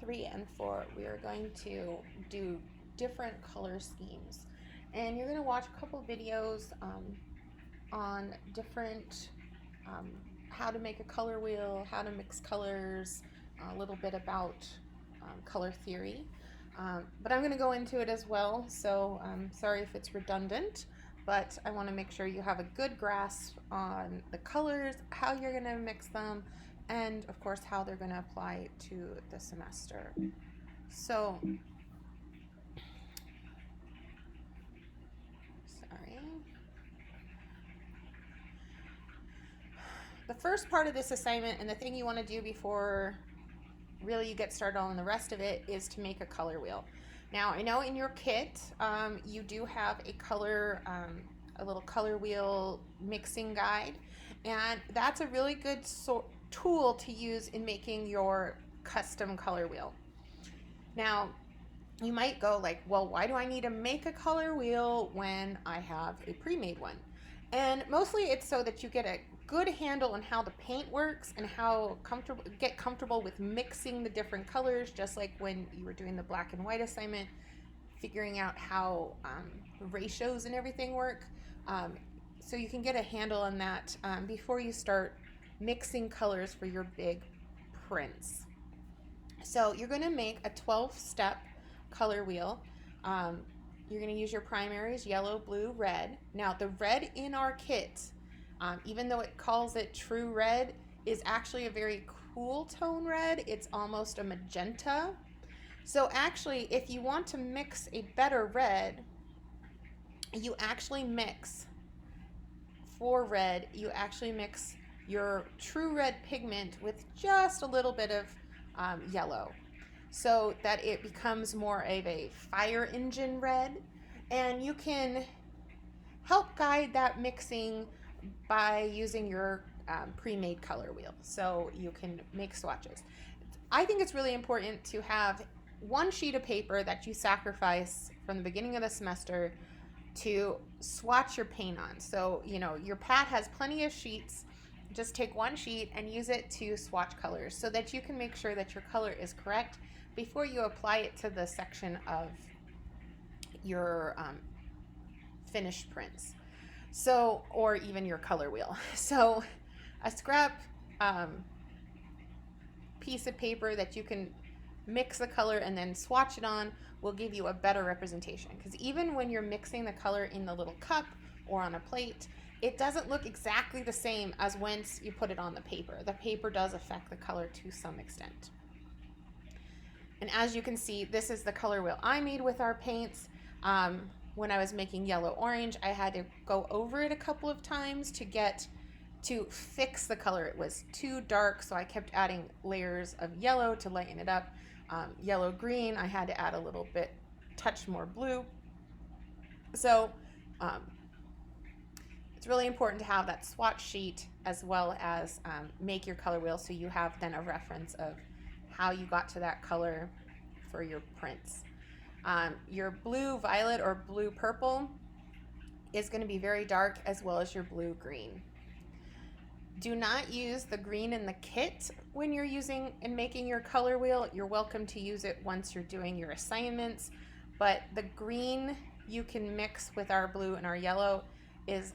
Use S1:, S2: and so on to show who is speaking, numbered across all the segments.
S1: 3 and 4, we are going to do different color schemes. And you're going to watch a couple videos on different, um, how to make a color wheel, how to mix colors, a little bit about color theory. But I'm going to go into it as well, so sorry if it's redundant, but I want to make sure you have a good grasp on the colors, how you're going to mix them, and of course how they're going to apply to the semester. So, sorry. The first part of this assignment, and the thing you want to do before really you get started on the rest of it, is to make a color wheel. Now, I know in your kit you do have a little color wheel mixing guide, and that's a really good tool to use in making your custom color wheel. Now, you might go like, well, why do I need to make a color wheel when I have a pre-made one? And mostly it's so that you get a good handle on how the paint works and how get comfortable with mixing the different colors, just like when you were doing the black and white assignment, figuring out how ratios and everything work. So you can get a handle on that before you start mixing colors for your big prints. So you're going to make a 12-step color wheel. You're going to use your primaries, yellow, blue, red. Now the red in our kit, even though it calls it true red, is actually a very cool tone red. It's almost a magenta. So actually, if you want to mix a better red, you actually mix, for red, you actually mix your true red pigment with just a little bit of yellow, so that it becomes more of a fire engine red. And you can help guide that mixing by using your pre-made color wheel, so you can make swatches. I think it's really important to have one sheet of paper that you sacrifice from the beginning of the semester to swatch your paint on. So, you know, your pad has plenty of sheets. Just take one sheet and use it to swatch colors so that you can make sure that your color is correct before you apply it to the section of your finished prints. So, or even your color wheel. So a scrap piece of paper that you can mix the color and then swatch it on will give you a better representation, because even when you're mixing the color in the little cup or on a plate, it doesn't look exactly the same as once you put it on the paper. The paper does affect the color to some extent. And as you can see, this is the color wheel I made with our paints. When I was making yellow orange, I had to go over it a couple of times to fix the color. It was too dark, so I kept adding layers of yellow to lighten it up. Yellow green, I had to add a little bit, touch more blue. So it's really important to have that swatch sheet as well as make your color wheel, so you have then a reference of how you got to that color for your prints. Your blue violet or blue purple is going to be very dark, as well as your blue green. Do not use the green in the kit when you're using and making your color wheel. You're welcome to use it once you're doing your assignments, but the green you can mix with our blue and our yellow is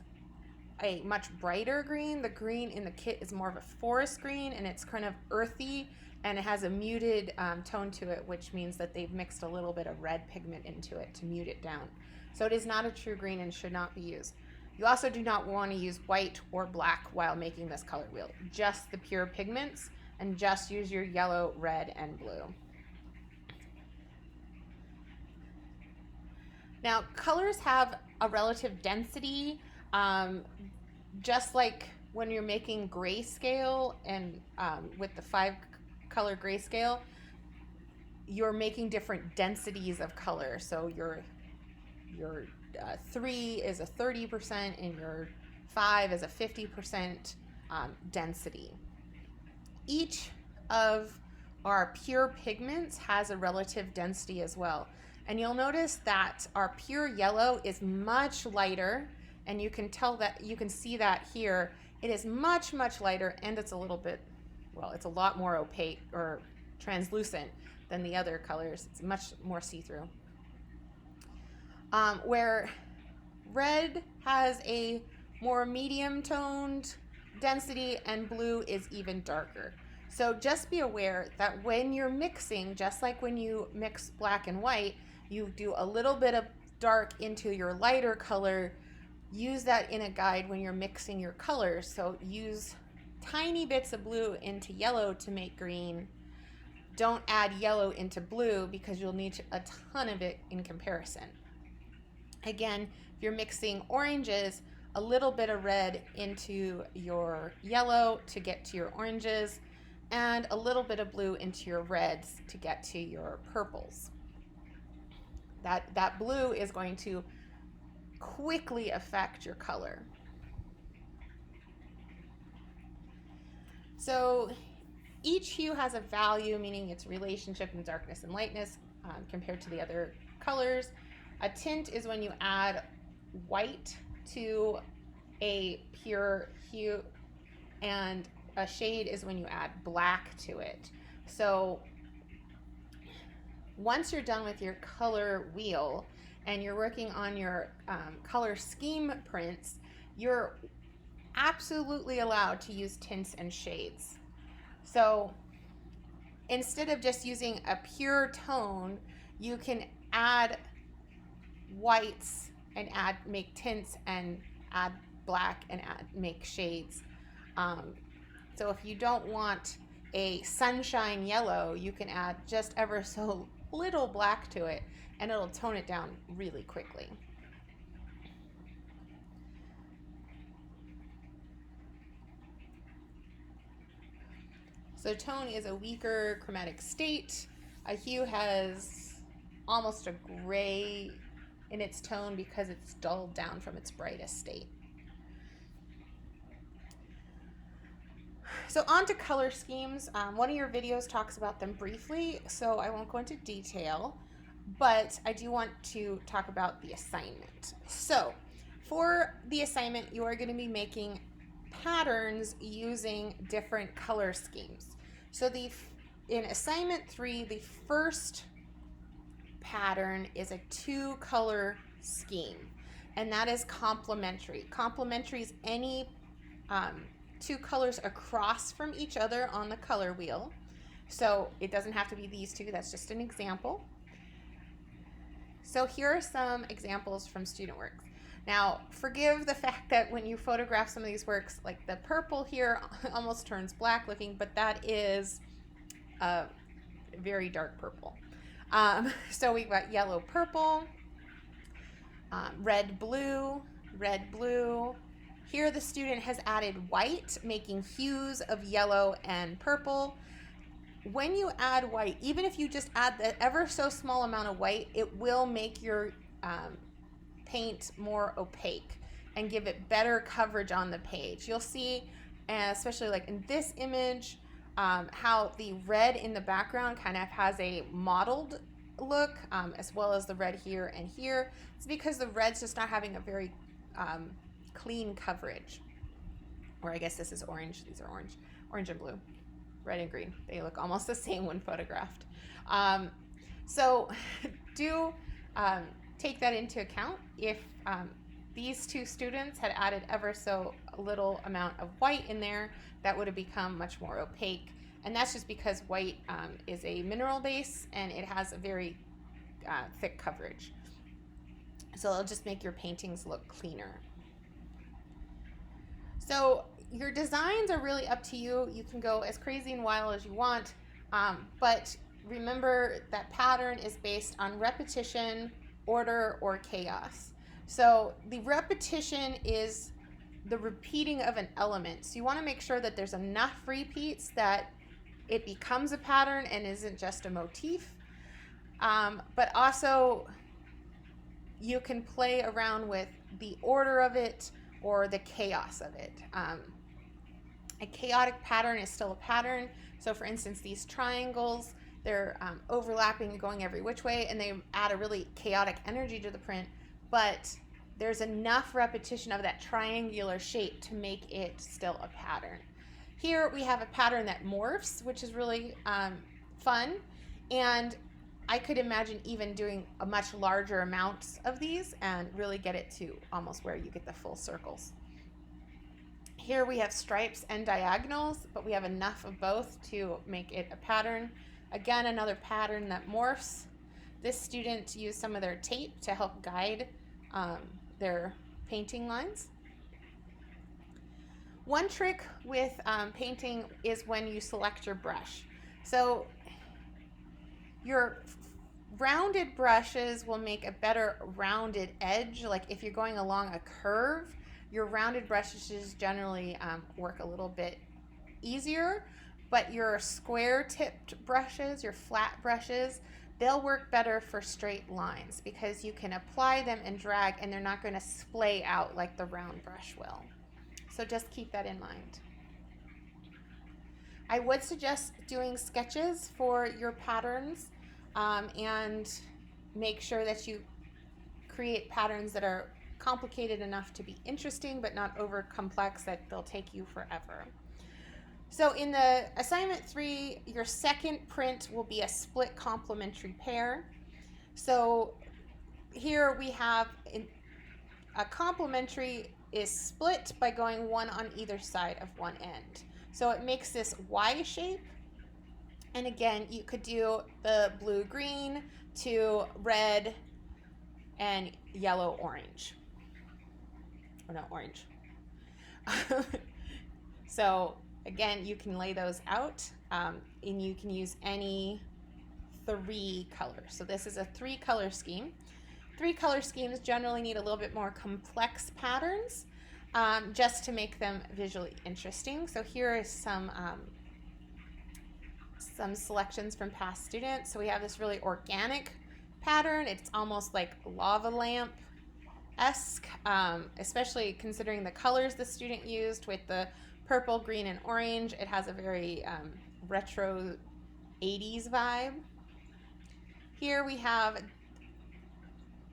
S1: a much brighter green. The green in the kit is more of a forest green, and it's kind of earthy, and it has a muted tone to it, which means that they've mixed a little bit of red pigment into it to mute it down. So it is not a true green and should not be used. You also do not want to use white or black while making this color wheel, just the pure pigments, and just use your yellow, red, and blue. Now, colors have a relative density, just like when you're making grayscale and with the 5-color grayscale, you're making different densities of color. So your 3 is a 30% and your 5 is a 50% density. Each of our pure pigments has a relative density as well. And you'll notice that our pure yellow is much lighter, and you can see that here. It is much, much lighter, and it's a little bit, well, it's a lot more opaque, or translucent than the other colors. It's much more see-through. Where red has a more medium toned density and blue is even darker. So just be aware that when you're mixing, just like when you mix black and white, you do a little bit of dark into your lighter color. Use that in a guide when you're mixing your colors. So use tiny bits of blue into yellow to make green. Don't add yellow into blue because you'll need a ton of it in comparison. Again, if you're mixing oranges, a little bit of red into your yellow to get to your oranges, and a little bit of blue into your reds to get to your purples. That blue is going to quickly affect your color. So each hue has a value, meaning its relationship in darkness and lightness compared to the other colors. A tint is when you add white to a pure hue, and a shade is when you add black to it. So once you're done with your color wheel and you're working on your color scheme prints, you're absolutely allowed to use tints and shades. So instead of just using a pure tone, you can add whites and make tints and add black and make shades. So if you don't want a sunshine yellow, you can add just ever so little black to it and it'll tone it down really quickly. So tone is a weaker chromatic state. A hue has almost a gray in its tone because it's dulled down from its brightest state. So on to color schemes. One of your videos talks about them briefly, so I won't go into detail, but I do want to talk about the assignment. So for the assignment, you are going to be making patterns using different color schemes. So in assignment 3, the first pattern is a 2-color scheme, and that is complementary. Complementary is any 2 colors across from each other on the color wheel. So it doesn't have to be these 2, that's just an example. So here are some examples from student works. Now, forgive the fact that when you photograph some of these works, like the purple here almost turns black looking, but that is a very dark purple. So we've got yellow, purple, red, blue, red, blue. Here the student has added white, making hues of yellow and purple. When you add white, even if you just add the ever so small amount of white, it will make your paint more opaque and give it better coverage on the page. You'll see, especially like in this image, how the red in the background kind of has a mottled look, as well as the red here and here. It's because the red's just not having a very clean coverage. Or I guess this is orange. These are orange and blue, red and green. They look almost the same when photographed. So do take that into account. If these 2 students had added ever so little amount of white in there, that would have become much more opaque. And that's just because white is a mineral base and it has a very thick coverage. So it'll just make your paintings look cleaner. So your designs are really up to you. You can go as crazy and wild as you want, but remember that pattern is based on repetition, order, or chaos. So the repetition is the repeating of an element. So you want to make sure that there's enough repeats that it becomes a pattern and isn't just a motif. But also you can play around with the order of it or the chaos of it. A chaotic pattern is still a pattern. So for instance, these triangles, they're overlapping and going every which way, and they add a really chaotic energy to the print, but there's enough repetition of that triangular shape to make it still a pattern. Here we have a pattern that morphs, which is really fun. And I could imagine even doing a much larger amount of these and really get it to almost where you get the full circles. Here we have stripes and diagonals, but we have enough of both to make it a pattern. Again, another pattern that morphs. This student used some of their tape to help guide their painting lines. One trick with painting is when you select your brush. So your rounded brushes will make a better rounded edge. Like if you're going along a curve, your rounded brushes generally work a little bit easier, but your square tipped brushes, your flat brushes, they'll work better for straight lines because you can apply them and drag and they're not going to splay out like the round brush will. So just keep that in mind. I would suggest doing sketches for your patterns and make sure that you create patterns that are complicated enough to be interesting but not over complex that they'll take you forever. So in the assignment 3, your second print will be a split complementary pair. So here we have a complementary is split by going one on either side of one end. So it makes this Y shape. And again, you could do the blue-green to red and yellow-orange. Oh, no, orange. So again, you can lay those out and you can use any 3 colors. So this is a 3-color scheme. 3-color schemes generally need a little bit more complex patterns just to make them visually interesting. So here is some selections from past students. So we have this really organic pattern. It's almost like lava lamp-esque, especially considering the colors the student used with the purple, green, and orange. It has a very retro 80s vibe. Here we have,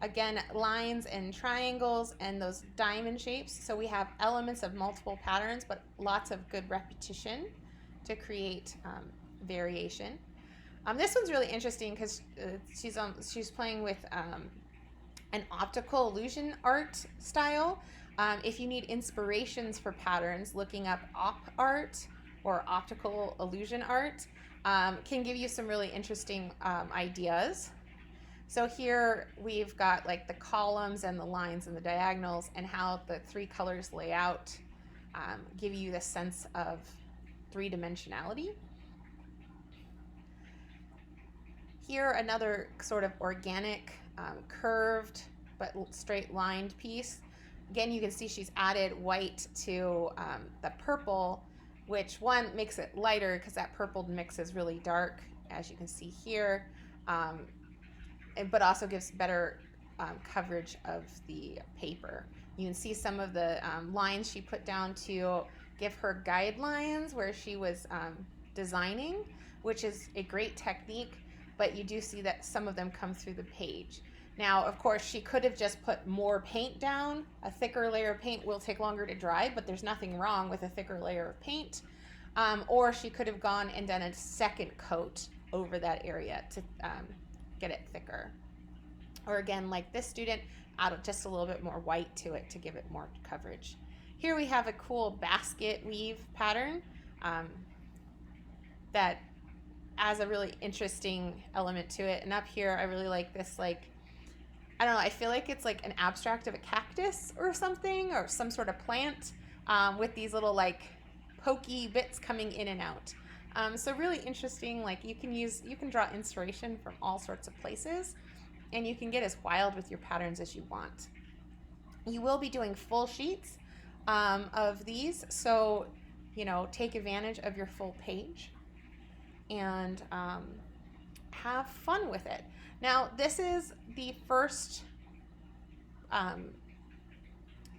S1: again, lines and triangles and those diamond shapes. So we have elements of multiple patterns, but lots of good repetition to create variation. This one's really interesting because she's playing with an optical illusion art style. If you need inspirations for patterns, looking up op art or optical illusion art can give you some really interesting ideas. So here we've got like the columns and the lines and the diagonals and how the 3 colors lay out give you the sense of 3-dimensionality. Here another sort of organic, curved but straight lined piece. Again, you can see she's added white to the purple, which one makes it lighter because that purple mix is really dark, as you can see here, but also gives better coverage of the paper. You can see some of the lines she put down to give her guidelines where she was designing, which is a great technique, but you do see that some of them come through the page. Now, of course, she could have just put more paint down. A thicker layer of paint will take longer to dry, but there's nothing wrong with a thicker layer of paint. Or she could have gone and done a second coat over that area to get it thicker. Or again, like this student, add just a little bit more white to it to give it more coverage. Here we have a cool basket weave pattern that adds a really interesting element to it. And up here, I really like this, like, I don't know, I feel like it's like an abstract of a cactus or something, or some sort of plant with these little like pokey bits coming in and out. So really interesting, like you can draw inspiration from all sorts of places and you can get as wild with your patterns as you want. You will be doing full sheets of these, so, you know, take advantage of your full page and have fun with it. Now, this is the first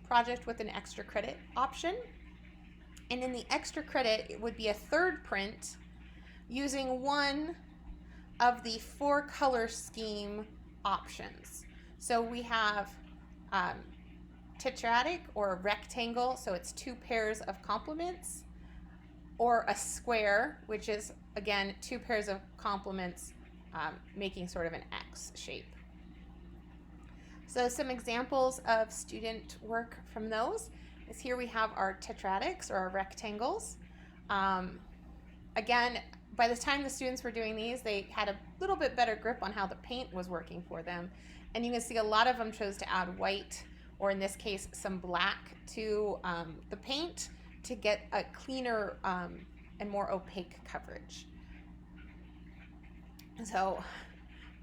S1: project with an extra credit option. And in the extra credit, it would be a 3rd print using one of the 4 color scheme options. So we have tetradic or rectangle, so it's 2 pairs of complements. or a square, which is, again, two pairs of complements making sort of an X shape. So some examples of student work from those is here we have our tetradics or our rectangles. Again, by the time the students were doing these, they had a little bit better grip on how the paint was working for them. And you can see a lot of them chose to add white, or in this case, some black to the paint to get a cleaner and more opaque coverage. So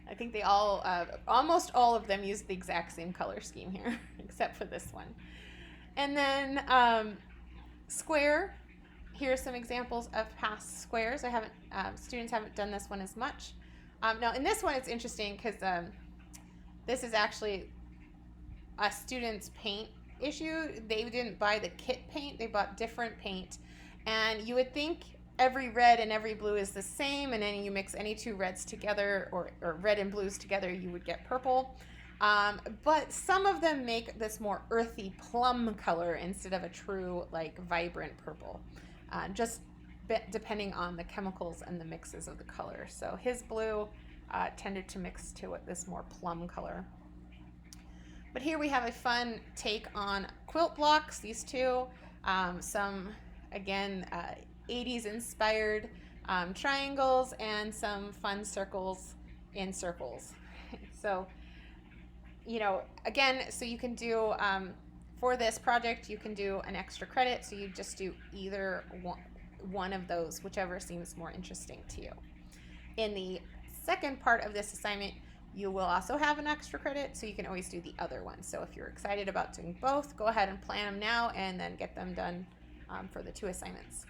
S1: I think they all, almost all of them used the exact same color scheme here, except for this one. And then square. Here are some examples of past squares. Students haven't done this one as much. Now in this one, it's interesting because this is actually a student's paint issue. They didn't buy the kit paint, they bought different paint. And you would think every red and every blue is the same, and then you mix any two reds together or red and blues together, you would get purple. But some of them make this more earthy plum color instead of a true like vibrant purple, just depending on the chemicals and the mixes of the color. So his blue tended to mix to this more plum color. But here we have a fun take on quilt blocks, these two. Some, again, 80s inspired triangles and some fun circles in circles. So, you know, again, so you can do, for this project, you can do an extra credit. So you just do either one of those, whichever seems more interesting to you. In the second part of this assignment, you will also have an extra credit, so you can always do the other one. So if you're excited about doing both, go ahead and plan them now and then get them done for the 2 assignments.